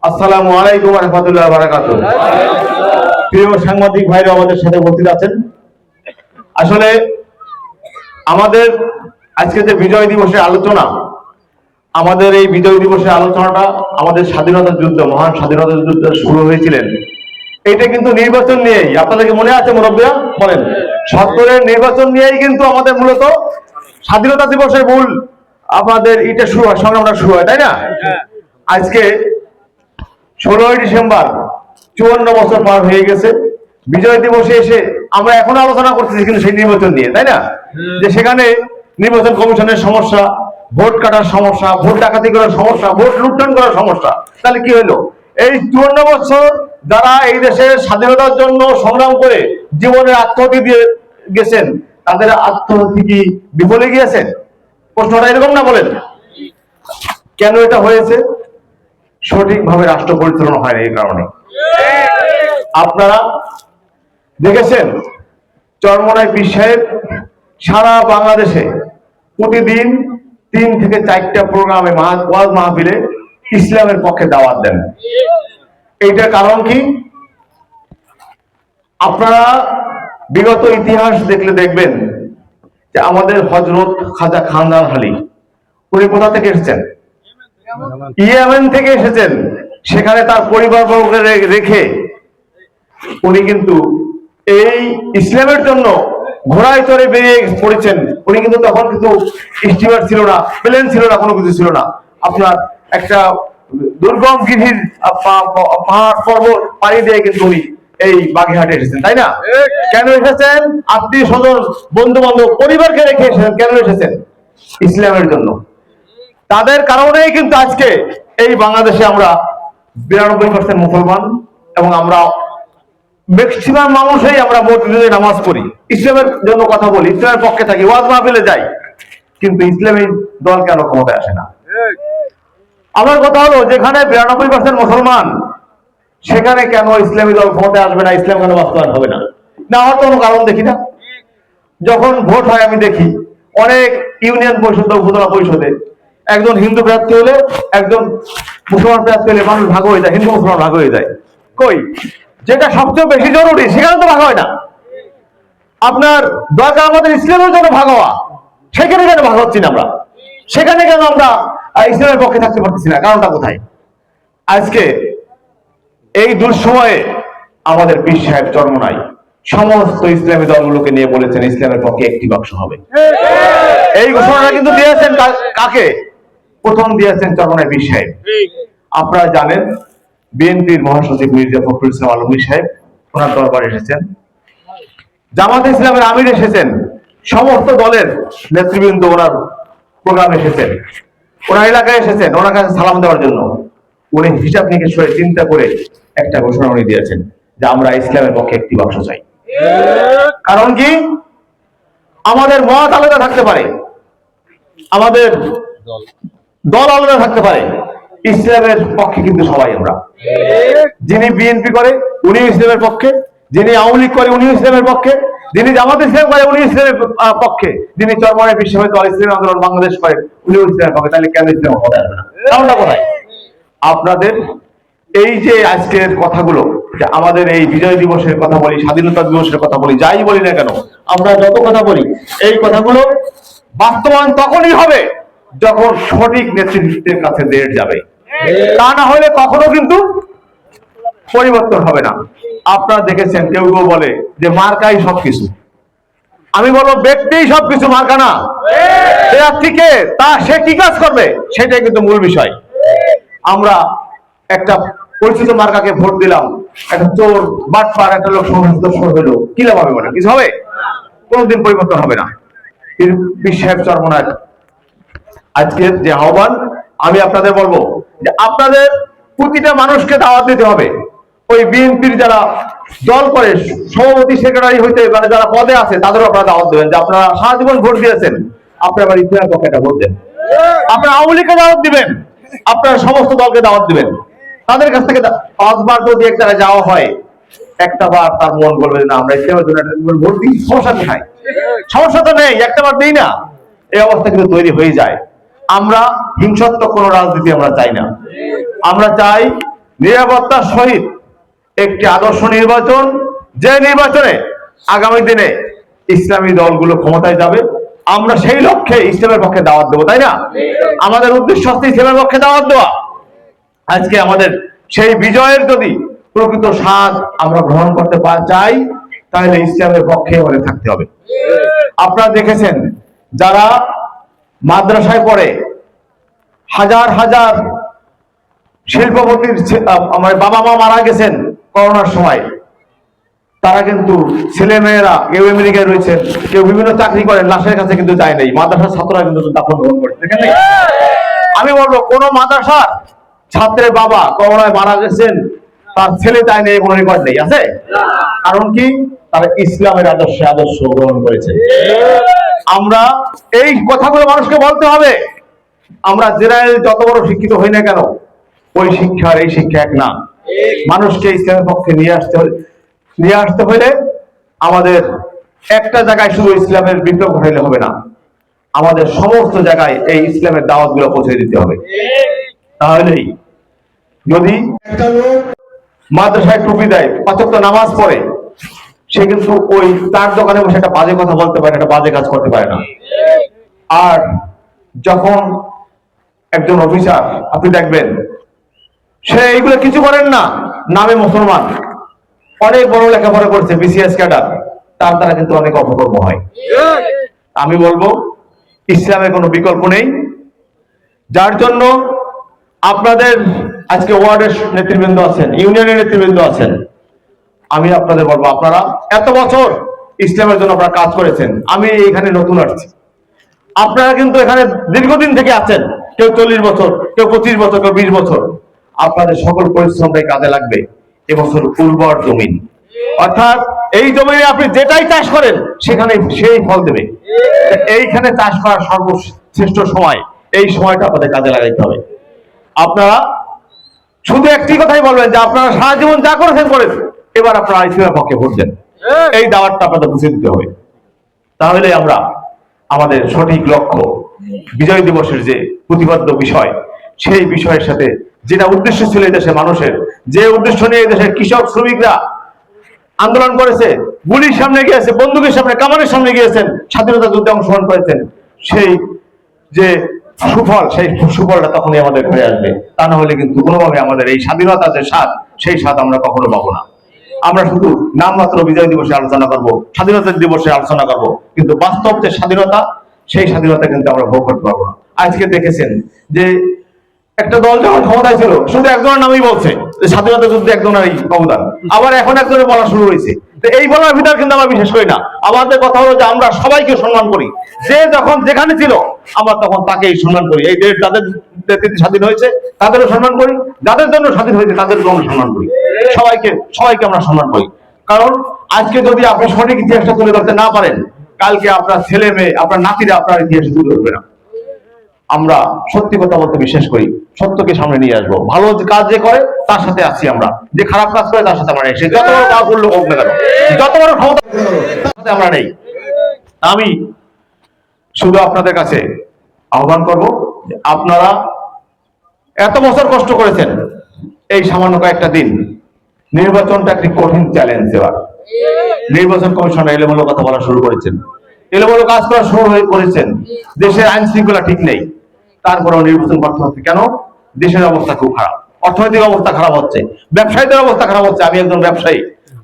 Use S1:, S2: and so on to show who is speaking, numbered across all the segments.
S1: আসসালামু আলাইকুম ওয়া রাহমাতুল্লাহি ওয়া বারাকাতুহু। প্রিয় সাংবাদিক ভাইরা আমাদের সাথে উপস্থিত আছেন। আসলে আমাদের আজকে যে বিজয় দিবসের আলোচনা, আমাদের এই বিজয় দিবসের আলোচনাটা আমাদের স্বাধীনতা যুদ্ধ, মহান স্বাধীনতা যুদ্ধ শুরু হয়েছিলেন এটা কিন্তু নির্বাচন নিয়েই। আপনাদেরকে মনে আছে মুরব্বিরা? বলেন। ৭০-এর নির্বাচন নিয়েই কিন্তু আমাদের মূলত স্বাধীনতা দিবসের মূল আমাদের এটা শুরু হয়, সংগ্রামটা শুরু হয়, তাই না? আজকে ১৬ই ডিসেম্বর ৫৪ বছর পার হয়ে গেছে। বিজয় দিবসে এসে আমরা এখন আলোচনা করতেছি কিন্তু সেই নির্বাচন নিয়ে, তাই না? যে সেখানে নির্বাচন কমিশনের সমস্যা, ভোট কাটার সমস্যা, ভোট ডাকাতি করার সমস্যা, ভোট লুণ্ঠন করার সমস্যা। তাহলে কি হলো? এই ৫৪ বছর যারা এই দেশের স্বাধীনতার জন্য সংগ্রাম করে জীবনের আত্মহতি দিয়ে গেছেন, তাদের আত্মহতি কি বিফলে গিয়েছেন? প্রশ্নটা এরকম না? বলেন কেন এটা হয়েছে? সঠিকভাবে রাষ্ট্র পরিচালনা হয় না, এই কারণে। আপনারা দেখেছেন চরমোনাই পীর সাহেব সারা বাংলাদেশে প্রতিদিন ৩ থেকে ৪টা প্রোগ্রামে ওয়াজ মাহফিলে ইসলামের পক্ষে দাওয়াত দেন। এইটার কারণ কি? আপনারা বিগত ইতিহাস দেখলে দেখবেন যে আমাদের হযরত খাজা খানজান আলী উনি কোথা থেকে এসেছেন? ইয়েমেন থেকে এসেছেন। সেখানে তার পরিবারবর্গকে রেখে উনি কিন্তু এই ইসলামের জন্য ঘোড়ায় চড়ে বেরিয়ে পড়েছেন। উনি কিন্তু তখন কিন্তু স্টিমার ছিল না, প্লেন ছিল না, কোনো কিছু ছিল না। আপনার একটা দুর্গম গিরির পাহাড় পর্বত পাড়ি দিয়ে কিন্তু উনি এই বাগেরহাটে এসেছেন, তাই না? কেন এসেছেন? আত্মীয় স্বজন, বন্ধু বান্ধব, পরিবারকে রেখে এসেছেন। কেন এসেছেন? ইসলামের জন্য। তাদের কারণেই কিন্তু আজকে এই বাংলাদেশে আমরা ৯২% মুসলমান এবং আমরা ম্যাক্সিমাম মানুষই আমরা মসজিদে নামাজ পড়ি, ইসলামের জন্য কথা বলি, ইসলামের পক্ষে থাকি, ওয়াজ মাহফিলে যাই, কিন্তু ইসলামী দল কেন ক্ষমতায় আসে না? আমার কথা হলো যেখানে ৯২% মুসলমান সেখানে কেন ইসলামী দল ক্ষমতায় আসবে না? ইসলাম কেন বাস্তবায়ন হবে না? না হওয়ার কোনো কারণ দেখি না। যখন ভোট হয় আমি দেখি অনেক ইউনিয়ন পরিষদ, উপজেলা পরিষদে একজন হিন্দু প্রার্থী হলে, একজন মুসলমান প্রার্থী হলে মানুষ ভাগ হয়ে যায়, হিন্দু মুসলমান ভাগ হয়ে যায়। কই? যেটা সবচেয়ে বেশি জরুরি সেখানে তো ভাগ হয় না। আপনার দরকার আমাদের ইসলামের জন্য ভাগ হওয়া, সেখানে কেন ভাগ হচ্ছি না আমরা? সেখানে কেন আমরা ইসলামের পক্ষে থাকতে পারতেছি না? কারণটা কোথায়? আজকে এই দুঃসময়ে আমাদের পীর সাহেব চরমোনাই সমস্ত ইসলামী দলগুলোকে নিয়ে বলেছেন ইসলামের পক্ষে একটি বাক্স হবে। এই ঘোষণাটা কিন্তু দিয়েছেন কাকে? প্রথম দিয়েছেন চরমোনাই পীর সাহেব। আপনারা জানেন বিএনপির মহাসচিব মির্জা ফখরুল ইসলাম আলমগীর সাহেব ওনার দরবারে এসেছেন, জামাতে ইসলামের আমির এসেছেন, সমস্ত দলের নেতৃবৃন্দ ওনার প্রোগ্রামে এসেছেন, ওনার এলাকায় এসেছেন ওনার কাছে সালাম দেওয়ার জন্য। উনি হিসাব নিকেশ করে চিন্তা করে একটা ঘোষণা উনি দিয়েছেন যে আমরা ইসলামের পক্ষে একটি বাক্স চাই। কারণ কি? আমাদের মত আলাদা থাকতে পারে, আমাদের দল আলাদা থাকতে পারে, ইসলামের পক্ষে কিন্তু সবাই আমরা। যিনি বিএনপি করে উনি ইসলামের পক্ষে, যিনি আওয়ামী লীগ করে উনি ইসলামের পক্ষে, যিনি জামাত ইসলাম করে উনি ইসলামের পক্ষে, যিনি চরমোনাই পীর সাহেব দল ইসলামী আন্দোলন বাংলাদেশ করে উনি ইসলামের পক্ষে। তাহলে কেন ইসলাম হবে না? কারণটা কোথায়? আপনাদের এই যে আজকের কথাগুলো, যে আমাদের এই বিজয় দিবসের কথা বলি, স্বাধীনতা দিবসের কথা বলি, যাই বলি না কেন, আমরা যত কথা বলি এই কথাগুলো বাস্তবায়ন তখনই হবে যখন সঠিক নেতৃত্বের কাছে দেশ যাবে। তা না হলে কখনো কিন্তু পরিবর্তন হবে না। আপনারা দেখেছেন কেউ কেউ বলে যে মার্কাই সবকিছু। আমি বলবো ব্যক্তিই সবকিছু, মার্কা না। প্রার্থীকে সে কি কাজ করবে সেটাই কিন্তু মূল বিষয়। আমরা একটা পরিচিত মার্কাকে ভোট দিলাম, একটা চোর বাটপার একটা লোক সদস্য হলো, কি লাভ হবে? কিছু হবে? কোনদিন পরিবর্তন হবে না। পীর সাহেব চরমোনাই আজকের যে আহ্বান, আমি আপনাদের বলবো যে আপনাদের প্রতিটা মানুষকে দাওয়াত দিতে হবে। ওই বিএনপির যারা দল করে সভাপতি সেক্রেটারি হইতে মানে যারা পদে আছে তাদেরও আপনারা দাওয়াত দেবেন যে আপনারা সারা জীবন ভোট দিয়েছেন, আপনারা আবার ইতিহাস পক্ষে একটা ভোট দেন। আপনারা আওয়ামী লীগকে দাওয়াত দিবেন, আপনারা সমস্ত দলকে দাওয়াত দিবেন। তাদের কাছ থেকে ৫ বার যদি এক জায়গায় যাওয়া হয়, একটা বার তার মন বলবে না আমরা ইসলামের জন্য ভোট দিই, সমস্যা কোথায়? সমস্যা তো নেই, একটা বার দিই না। এই অবস্থা কিন্তু তৈরি হয়ে যায়। আমরা হিংসাত্মক কোন রাজনীতি আমরা চাই না। আমরা চাই নিরাপত্তার সহিত একটি আদর্শ নির্বাচন, যে নির্বাচনে আগামী দিনে ইসলামী দলগুলো ক্ষমতায় যাবে, আমরা সেই লক্ষ্যে ইসলামের পক্ষে দাওয়াত দেবো, তাই না? আমাদের উদ্দেশ্য হচ্ছে ইসলামের পক্ষে দাওয়াত দেওয়া। আজকে আমাদের সেই বিজয়ের যদি প্রকৃত স্বাদ আমরা গ্রহণ করতে চাই, তাহলে ইসলামের পক্ষে আমাদের থাকতে হবে। আপনারা দেখেছেন, যারা মাদ্রাসায় পড়ে, হাজার হাজার শিল্পপতির আমার বাবা মা মারা গেছেন করোনার সময়, তারা কিন্তু ছেলে মেয়েরা কেউ আমেরিকায় রয়েছেন, কেউ বিভিন্ন চাকরি করেন, লাশের কাছে কিন্তু যায় নাই। মাদ্রাসার ছাত্ররা কিন্তু দাফন গ্রহণ করেছে, দেখেন নাই? আমি বলবো, কোন মাদ্রাসার ছাত্রের বাবা করোনায় মারা গেছেন, তার ছেলে যায় নেই, কোনো রেকর্ড নেই, আছে? কারণ কি? তারা ইসলামের আদর্শ গ্রহণ করেছে। আমরা এই কথাগুলো মানুষকে বলতে হবে। আমরা জেনারেল যত বড় শিক্ষিত হই না কেন, ওই শিক্ষার এই শিক্ষা এক না। মানুষকে ইসলামের পক্ষে নিয়ে আসতে হলে আমাদের একটা জায়গায় শুধু ইসলামের বিপ্লব ঘটাইলে হবে না, আমাদের সমস্ত জায়গায় এই ইসলামের দাওয়াত গুলো পৌঁছে দিতে হবে। তাহলেই, যদি একটা লোক মাদ্রাসায় টুপি দেয়, ৫ ওয়াক্ত নামাজ পড়ে, সে কিন্তু ওই তার দোকানে বসে একটা বাজে কথা বলতে পারে না, একটা বাজে কাজ করতে পারে না। আর যখন একজন অফিসার, আপনি দেখবেন, সে এইগুলো কিছু করেন না, নামে মুসলমান, অনেক বড় লেখাপড়া করছে, বিসিএস ক্যাডার, তার দ্বারা কিন্তু অনেক অপকর্ম হয়। আমি বলবো, ইসলামের কোনো বিকল্প নেই। যার জন্য আপনাদের আজকে ওয়ার্ডের নেতৃবৃন্দ আছেন, ইউনিয়নের নেতৃবৃন্দ আছেন, আমি আপনাদের বলবো, আপনারা এত বছর ইসলামের জন্য আপনারা কাজ করেছেন। আমি এখানে নতুন আসছি, আপনারা কিন্তু এখানে দীর্ঘদিন থেকে আছেন, কেউ 40 বছর, কেউ 25 বছর, কেউ 20 বছর। আপনাদের সকল পরিশ্রমটাই কাজে লাগবে এবছর উর্বর জমিন, অর্থাৎ এই জমিনে আপনি যেটাই চাষ করেন সেখানে সেই ফল দেবে। এইখানে চাষ করার সর্বশ্রেষ্ঠ সময়, এই সময়টা আপনাদের কাজে লাগাইতে হবে। আপনারা শুধু একটি কথাই বলবেন যে আপনারা সারা জীবন যা করেছেন করেন, এবার আপনারা ইসলামের পক্ষে ভোট দেন। এই দাওয়াতটা আপনাদের বুঝে দিতে হবে। তাহলে আমরা আমাদের সঠিক লক্ষ্য, বিজয় দিবসের যে প্রতিপাদ্য বিষয়, সেই বিষয়ের সাথে যেটা উদ্দেশ্য ছিল এই দেশের মানুষের, যে উদ্দেশ্য নিয়ে এই দেশের কৃষক শ্রমিকরা আন্দোলন করেছে, গুলির সামনে গিয়েছে, বন্দুকের সামনে, কামানের সামনে গিয়েছেন, স্বাধীনতা যুদ্ধে অংশগ্রহণ করেছেন, সেই যে সুফল, সেই সুফলটা তখনই আমাদের ঘরে আসবে। তা না হলে কিন্তু কোনোভাবে আমাদের এই স্বাধীনতা যে স্বাদ, সেই স্বাদ আমরা কখনো পাবো না। আমরা শুধু নামমাত্র বিজয় দিবসে আলোচনা করব, স্বাধীনতা দিবসে আলোচনা করব, কিন্তু বাস্তব যে স্বাধীনতা, সেই স্বাধীনতা কিন্তু আমরা ভোগ করতে পারবো না। আজকে দেখেছেন যে একটা দল যখন ক্ষমতায় ছিল, শুধু একজনের নামই বলছে যে স্বাধীনতা যুদ্ধে একজনেরই অবদান, আবার এখন একজনের বলা শুরু হয়েছে। এই বলার ভিতর কিন্তু আমরা বিশেষ করি না। আমাদের কথা হলো যে আমরা সবাইকে সম্মান করি, যে যখন যেখানে ছিল আমরা তখন তাকেই সম্মান করি। এই দেশ যাদের স্বাধীন হয়েছে তাদেরও সম্মান করি, যাদের জন্য স্বাধীন হয়েছে তাদের জন্য সম্মান করি, সবাইকে আমরা সম্মান করি। কারণ আজকে যদি আপনি সঠিক ইতিহাসটা তুলে ধরতে না পারেন, কালকে আপনার ছেলে মেয়ে, আপনার নাতিরা আপনার ইতিহাস তুলে ধরবে না। আমরা সত্যি কথা বলতে বিশ্বাস করি, সত্যকে সামনে নিয়ে আসবো। ভালো কাজ যে করে তার সাথে আছি আমরা, যে খারাপ কাজ করে তার সাথে আমরা নেই। সে যত বড় পাওয়ারফুল লোক হোক না কেন, যত বড় ক্ষমতা তার সাথে আমরা নেই। আমি শুধু আপনাদের কাছে আহ্বান করব যে আপনারা এত বছর কষ্ট করেছেন, এই সামান্য কয়েকটা দিন, নির্বাচনটা একটি কঠিন চ্যালেঞ্জ। এবার নির্বাচন কমিশন এলোমেলো কথা বলা শুরু করেছেন, এলোমেলো কাজ করা শুরু করেছেন। দেশের আইন শৃঙ্খলা ঠিক নেই, তারপরেও নির্বাচন করতে হচ্ছে কেন? দেশের অবস্থা খুব খারাপ, অর্থনৈতিক অবস্থা খারাপ হচ্ছে, ব্যবসায়ীদের অবস্থা খারাপ হচ্ছে। আমি একজন ব্যবসায়ী,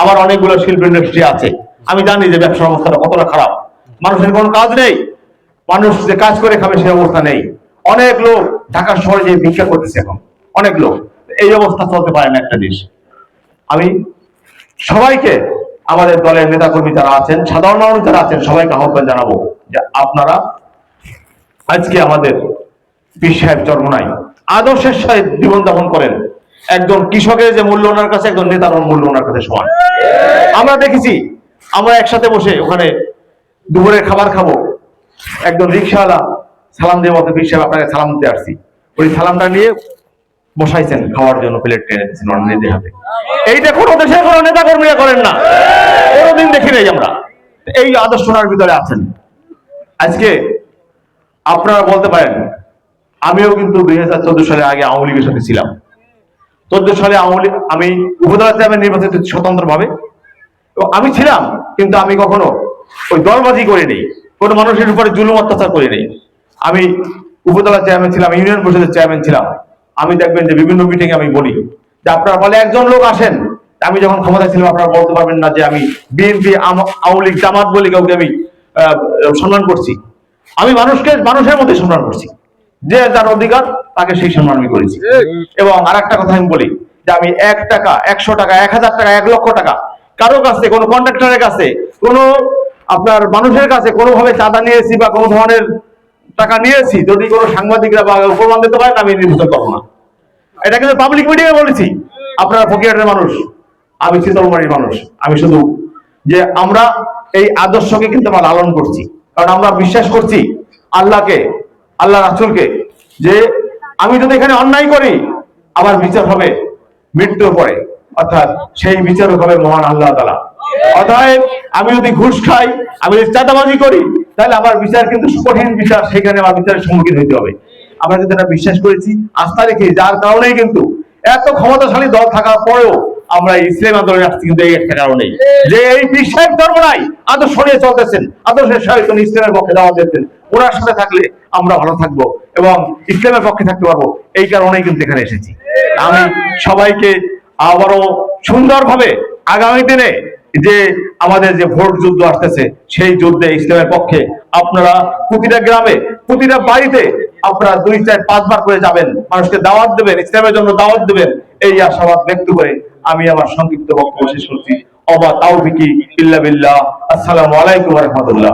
S1: আমার অনেকগুলো শিল্প ইন্ডাস্ট্রি আছে, আমি জানি যে ব্যবসার অবস্থাটা কতটা খারাপ। মানুষের কোনো কাজ নেই, মানুষ যে কাজ করে খাবে সেই অবস্থা নেই। অনেক লোক ঢাকা শহরে যে ভিক্ষা করতেছে এখন, অনেক লোক। এই অবস্থা চলতে পারে না একটা দেশ। আমি সবাইকে, আমাদের দলের নেতাকর্মী যারা আছেন, সাধারণ মানুষ যারা আছেন, সবাইকে আহ্বান জানাবো যে আপনারা আজকে আমাদের পীর সাহেব চরমোনাই আদর্শের সহিত জীবনযাপন করেন। একজন কৃষকের যে মূল্য ওনার কাছে, একজন নেতার মূল্য ওনার কাছে সমান। আমরা দেখেছি, আমরা একসাথে বসে ওখানে দুপুরের খাবার খাবো, একজন রিক্সাওয়ালা সালাম দিয়ে বলতে, পীর সাহেব আপনাকে সালাম দিতে আসছি। ওই সালামটা নিয়ে বসাইছেন খাওয়ার জন্য, প্লেট টেনে দিচ্ছেন ওনার নিজের হাতে। এইটা কোনো দেশের কোনো নেতা কর্মীরা করেন না, কোনোদিন দেখি নাই আমরা। এই আদর্শনার ভিতরে আছেন। আজকে আপনারা বলতে পারেন, আমিও কিন্তু 2014 সালের আগে আওয়ামী লীগের সাথে ছিলাম। 14 সালে আমি উপজেলা চেয়ারম্যান নির্বাচিত স্বতন্ত্রভাবে, এবং আমি ছিলাম, কিন্তু আমি কখনো ওই দলবাজি করিনি, কোনো মানুষের উপরে জুলুম অত্যাচার করিনি। আমি উপজেলা চেয়ারম্যান ছিলাম, ইউনিয়ন পরিষদের চেয়ারম্যান ছিলাম। আমি দেখবেন যে বিভিন্ন মিটিং আমি বলি যে আপনারা বলে একজন লোক আসেন, আমি যখন ক্ষমতায় ছিলাম আপনারা বলতে পারবেন না যে আমি বিএনপি, আওয়ামী লীগ, জামাত বলে কাউকে আমি সম্মান করছি। আমি মানুষের মধ্যে সম্মান করছি, যে যার অধিকার তাকে সেই সম্মান আমি করেছি। এবং আর একটা কথা আমি বলি যে আমি 1 টাকা, 100 টাকা, 1000 টাকা, 1 লক্ষ টাকা কারো কাছে, কোনো কন্ট্রাক্টরের কাছে, কোনো আপনার মানুষের কাছে কোনোভাবে চাঁদা নিয়েছি বা কোনো ধরনের টাকা নিয়েছি, যদি কোনো সাংবাদিকরা বা প্রমাণ দিতে পারেন, আমি নির্বাচন করবো না। এটা কিন্তু পাবলিক মিডিয়ায় বলেছি। আপনারা ফকিরহাটের মানুষ, আমি শীতলমারীর মানুষ। আমি শুধু যে আমরা এই আদর্শকে কিন্তু আমরা লালন করছি, কারণ আমরা বিশ্বাস করছি আল্লাহকে, আল্লাহ রাসূলকে, যে আমি যদি এখানে অন্যায় করি আমার বিচার হবে মৃত্যুর পরে, অর্থাৎ সেই বিচারক হবে মহান আল্লাহ তাআলা। অতএব আমি যদি ঘুষ খাই, আমি যদি চাঁদাবাজি করি, তাহলে আমার বিচার কিন্তু কঠিন বিচার, সেখানে আমার বিচারের সম্মুখীন হতে হবে। আমরা কিন্তু এটা বিশ্বাস করেছি, আস্থা রেখে, যার কারণেই কিন্তু এত ক্ষমতাশালী দল থাকার পরেও আমরা ইসলাম আন্দোলনে আসছি, কিন্তু এই একটা কারণেই যে এই বিশ্বাস ধর্ম নাই, আদর্শ নিয়ে চলতেছেন, আদর্শের সহিত ইসলামের পক্ষে দাওয়াত দিচ্ছেন। ওনার সাথে থাকলে আমরা ভালো থাকবো এবং ইসলামের পক্ষে থাকতে পারবো, এই কারণেই কিন্তু এখানে এসেছি। আমি সবাইকে আবারও সুন্দরভাবে আগামী দিনে যে আমাদের যে ভোট যুদ্ধ আসতেছে, সেই যুদ্ধে ইসলামের পক্ষে আপনারা প্রতিটা গ্রামে, প্রতিটা বাড়িতে আপনারা 2, 4, 5 বার করে যাবেন, মানুষকে দাওয়াত দেবেন, ইসলামের জন্য দাওয়াত দেবেন, এই আশাবাদ ব্যক্ত করে আমি আমার সংক্ষিপ্ত বক্তব্য শেষ করছি। ওয়া মা তাওফিকি ইল্লা বিল্লাহ। আসসালামু আলাইকুম ওয়া রাহমাতুল্লাহ।